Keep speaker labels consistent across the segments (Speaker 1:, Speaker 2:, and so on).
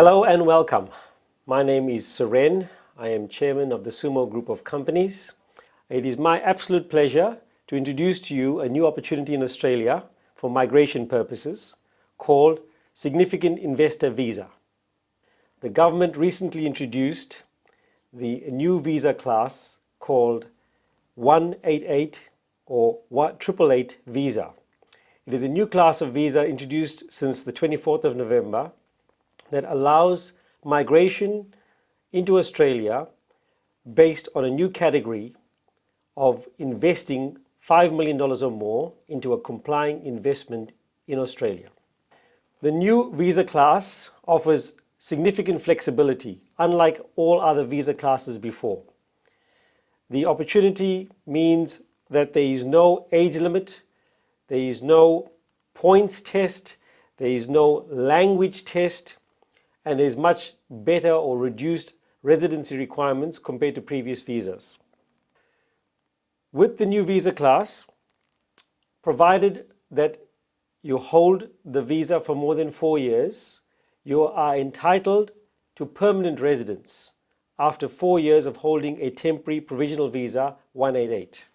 Speaker 1: Hello and welcome. My name is Suren. I am chairman of the Sumo Group of Companies. It is my absolute pleasure to introduce to you a new opportunity in Australia for migration purposes called Significant Investor Visa. The government recently introduced the new visa class called 188 or 888 visa. It is a new class of visa introduced since the 24th of November that allows migration into Australia based on a new category of investing $5 million or more into a complying investment in Australia. The new visa class offers significant flexibility, unlike all other visa classes before. The opportunity means that there is no age limit, there is no points test, there is no language test, and there is much better or reduced residency requirements compared to previous visas. With the new visa class, provided that you hold the visa for more than 4 years, you are entitled to permanent residence after 4 years of holding a temporary provisional visa 188.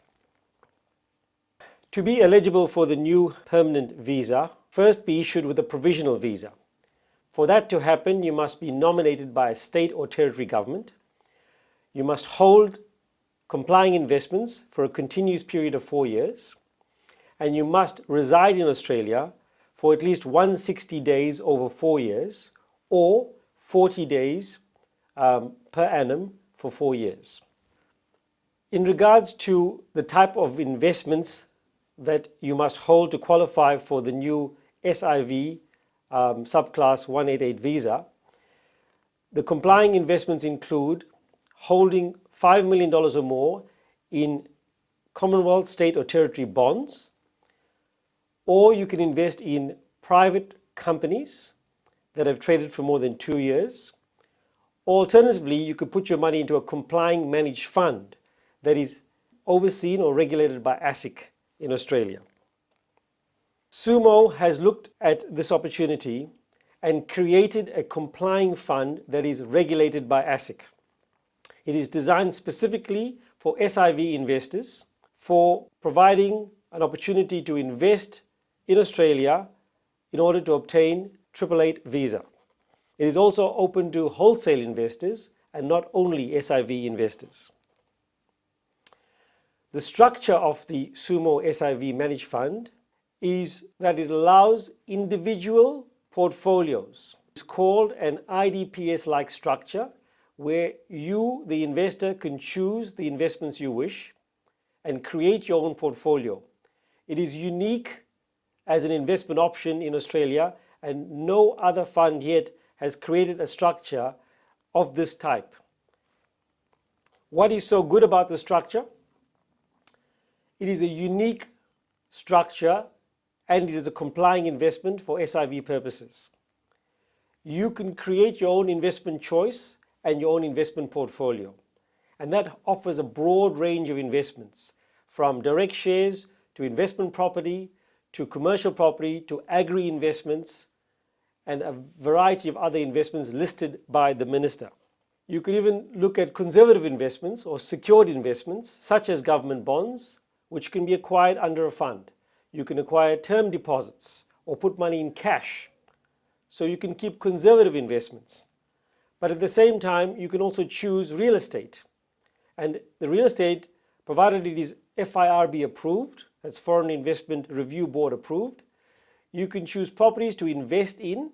Speaker 1: To be eligible for the new permanent visa, first be issued with a provisional visa. For that to happen, you must be nominated by a state or territory government. You must hold complying investments for a continuous period of 4 years. And you must reside in Australia for at least 160 days over 4 years or 40 days per annum for 4 years. In regards to the type of investments that you must hold to qualify for the new SIV subclass 188 visa, the complying investments include holding $5 million or more in Commonwealth, state or territory bonds, or you can invest in private companies that have traded for more than 2 years. Alternatively, you could put your money into a complying managed fund that is overseen or regulated by ASIC in Australia. Sumo has looked at this opportunity and created a complying fund that is regulated by ASIC. It is designed specifically for SIV investors for providing an opportunity to invest in Australia in order to obtain 888 visa. It is also open to wholesale investors and not only SIV investors. The structure of the Sumo SIV managed fund is that it allows individual portfolios. It's called an IDPS-like structure where you, the investor, can choose the investments you wish and create your own portfolio. It is unique as an investment option in Australia, and no other fund yet has created a structure of this type. What is so good about the structure? It is a unique structure and it is a complying investment for SIV purposes. You can create your own investment choice and your own investment portfolio. And that offers a broad range of investments, from direct shares to investment property, to commercial property, to agri investments, and a variety of other investments listed by the minister. You could even look at conservative investments or secured investments, such as government bonds, which can be acquired under a fund. You can acquire term deposits or put money in cash. So you can keep conservative investments. But at the same time, you can also choose real estate. And the real estate, provided it is FIRB approved, that's Foreign Investment Review Board approved, you can choose properties to invest in,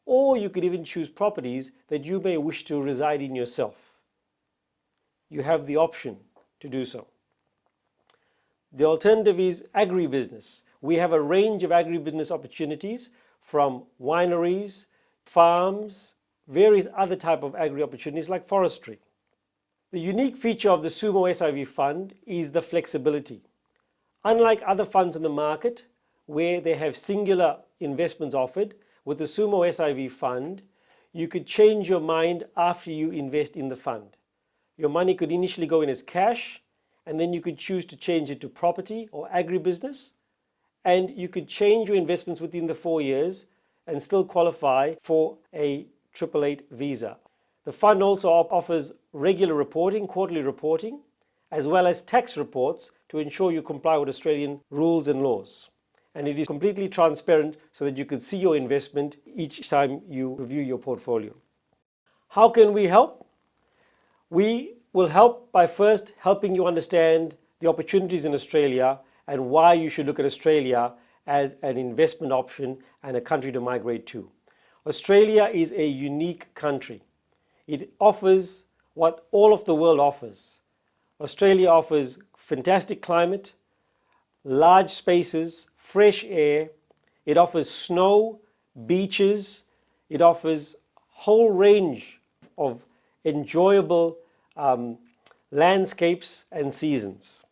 Speaker 1: or you could even choose properties that you may wish to reside in yourself. You have the option to do so. The alternative is agribusiness. We have a range of agribusiness opportunities, from wineries, farms, various other type of agri opportunities like forestry. The unique feature of the Sumo SIV fund is the flexibility. Unlike other funds in the market where they have singular investments offered, with the Sumo SIV fund, you could change your mind after you invest in the fund. Your money could initially go in as cash, and then you could choose to change it to property or agribusiness, and you could change your investments within the 4 years and still qualify for a 888 visa. The fund also offers regular reporting, quarterly reporting, as well as tax reports to ensure you comply with Australian rules and laws. And it is completely transparent so that you can see your investment each time you review your portfolio. How can we help? We will help by first helping you understand the opportunities in Australia and why you should look at Australia as an investment option and a country to migrate to. Australia is a unique country. It offers what all of the world offers. Australia offers fantastic climate, large spaces, fresh air. It offers snow, beaches. It offers a whole range of enjoyable landscapes and seasons.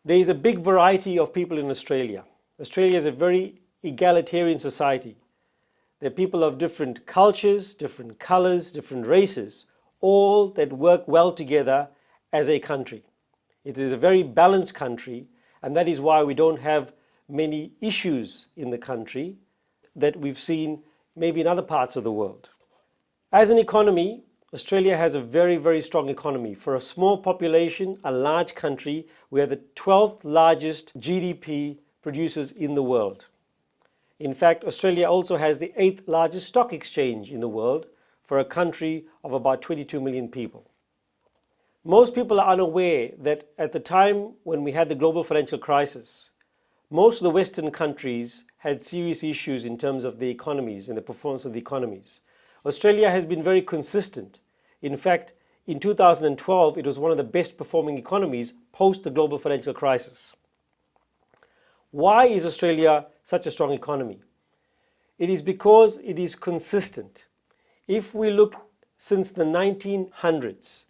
Speaker 1: There is a big variety of people in Australia. Australia is a very egalitarian society. There are people of different cultures, different colors, different races, all that work well together as a country. It is a very balanced country, and that is why we don't have many issues in the country that we've seen maybe in other parts of the world. As an economy, Australia has a very, very strong economy. For a small population, a large country, we are the 12th largest GDP producers in the world. In fact, Australia also has the 8th largest stock exchange in the world for a country of about 22 million people. Most people are unaware that at the time when we had the global financial crisis, most of the Western countries had serious issues in terms of the economies and the performance of the economies. Australia has been very consistent. In fact, in 2012, it was one of the best performing economies post the global financial crisis. Why is Australia such a strong economy? It is because it is consistent. If we look since the 1900s,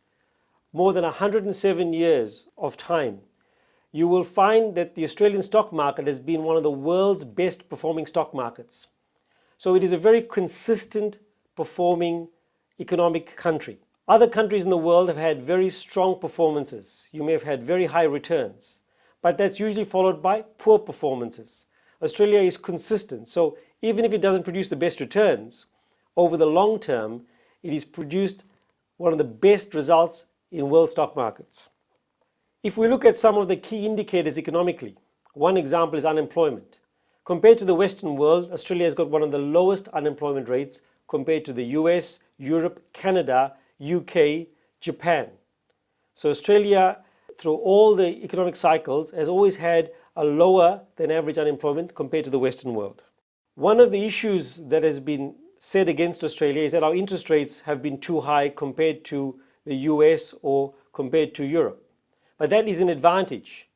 Speaker 1: more than 107 years of time, you will find that the Australian stock market has been one of the world's best performing stock markets. So it is a very consistent performing economic country. Other countries in the world have had very strong performances. You may have had very high returns, but that's usually followed by poor performances. Australia is consistent, so even if it doesn't produce the best returns, over the long term, it has produced one of the best results in world stock markets. If we look at some of the key indicators economically, one example is unemployment. Compared to the Western world, Australia has got one of the lowest unemployment rates compared to the US, Europe, Canada, UK, Japan. So Australia, through all the economic cycles, has always had a lower than average unemployment compared to the Western world. One of the issues that has been said against Australia is that our interest rates have been too high compared to the US or compared to Europe. But that is an advantage.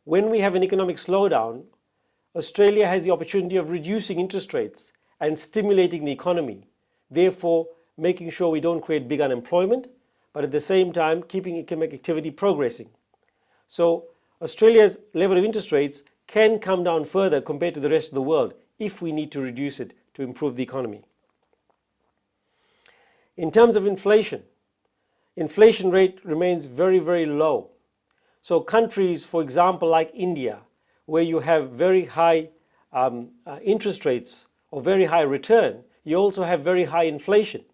Speaker 1: When we have an economic slowdown, Australia has the opportunity of reducing interest rates and stimulating the economy, therefore making sure we don't create big unemployment, but at the same time keeping economic activity progressing. So Australia's level of interest rates can come down further compared to the rest of the world if we need to reduce it to improve the economy. In terms of inflation rate remains very, very low. So countries, for example, like India, where you have very high interest rates or very high return, you also have very high inflation.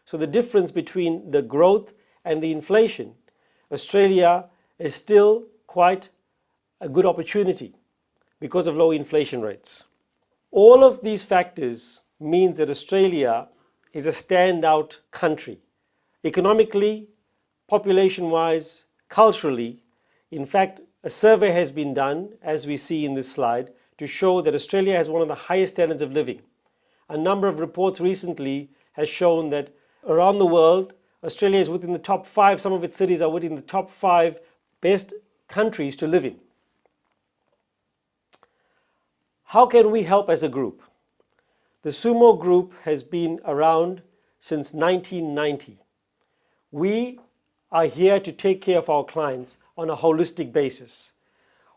Speaker 1: So the difference between the growth and the inflation, Australia is still quite a good opportunity because of low inflation rates. All of these factors means that Australia is a standout country. Economically, population-wise, culturally. In fact, a survey has been done, as we see in this slide, to show that Australia has one of the highest standards of living. A number of reports recently has shown that around the world, Australia is within the top 5, some of its cities are within the top 5 best countries to live in. How can we help as a group? The Sumo Group has been around since 1990. We are here to take care of our clients on a holistic basis.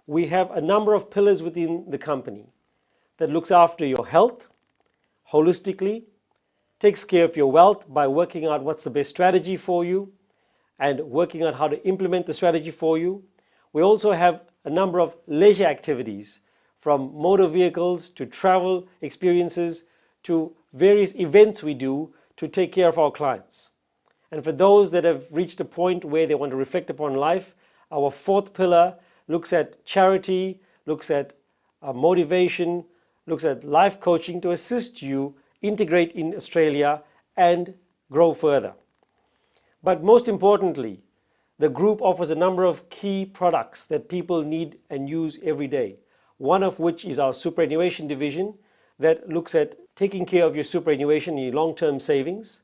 Speaker 1: We have a number of pillars within the company that looks after your health holistically, takes care of your wealth by working out what's the best strategy for you and working out how to implement the strategy for you. We also have a number of leisure activities, from motor vehicles to travel experiences to various events we do to take care of our clients. And for those that have reached a point where they want to reflect upon life, our fourth pillar looks at charity, looks at motivation, looks at life coaching to assist you integrate in Australia and grow further. But most importantly, the group offers a number of key products that people need and use every day. One of which is our superannuation division that looks at taking care of your superannuation and your long-term savings.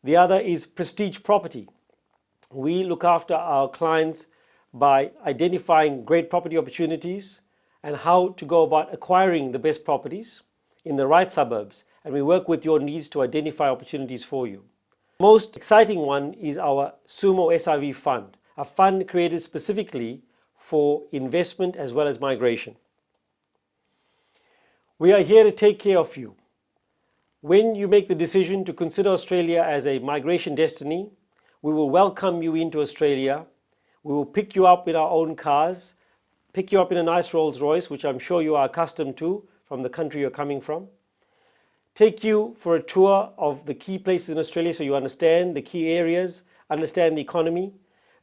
Speaker 1: The other is prestige property. We look after our clients by identifying great property opportunities and how to go about acquiring the best properties in the right suburbs. And we work with your needs to identify opportunities for you. The most exciting one is our Sumo SIV fund, a fund created specifically for investment as well as migration. We are here to take care of you. When you make the decision to consider Australia as a migration destiny, we will welcome you into Australia. We will pick you up in our own cars, pick you up in a nice Rolls Royce, which I'm sure you are accustomed to from the country you're coming from. Take you for a tour of the key places in Australia so you understand the key areas, understand the economy,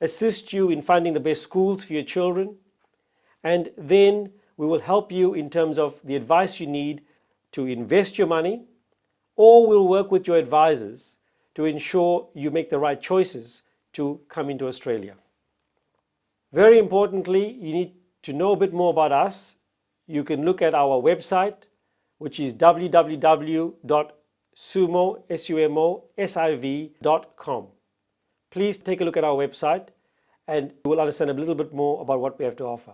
Speaker 1: assist you in finding the best schools for your children, and then we will help you in terms of the advice you need to invest your money, or we'll work with your advisors to ensure you make the right choices to come into Australia. Very importantly, you need to know a bit more about us. You can look at our website, which is www.sumosiv.com. Please take a look at our website and you will understand a little bit more about what we have to offer.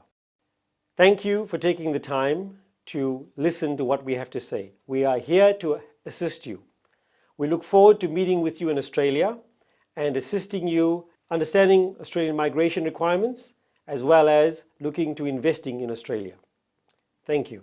Speaker 1: Thank you for taking the time to listen to what we have to say. We are here to assist you. We look forward to meeting with you in Australia and assisting you understanding Australian migration requirements as well as looking to investing in Australia. Thank you.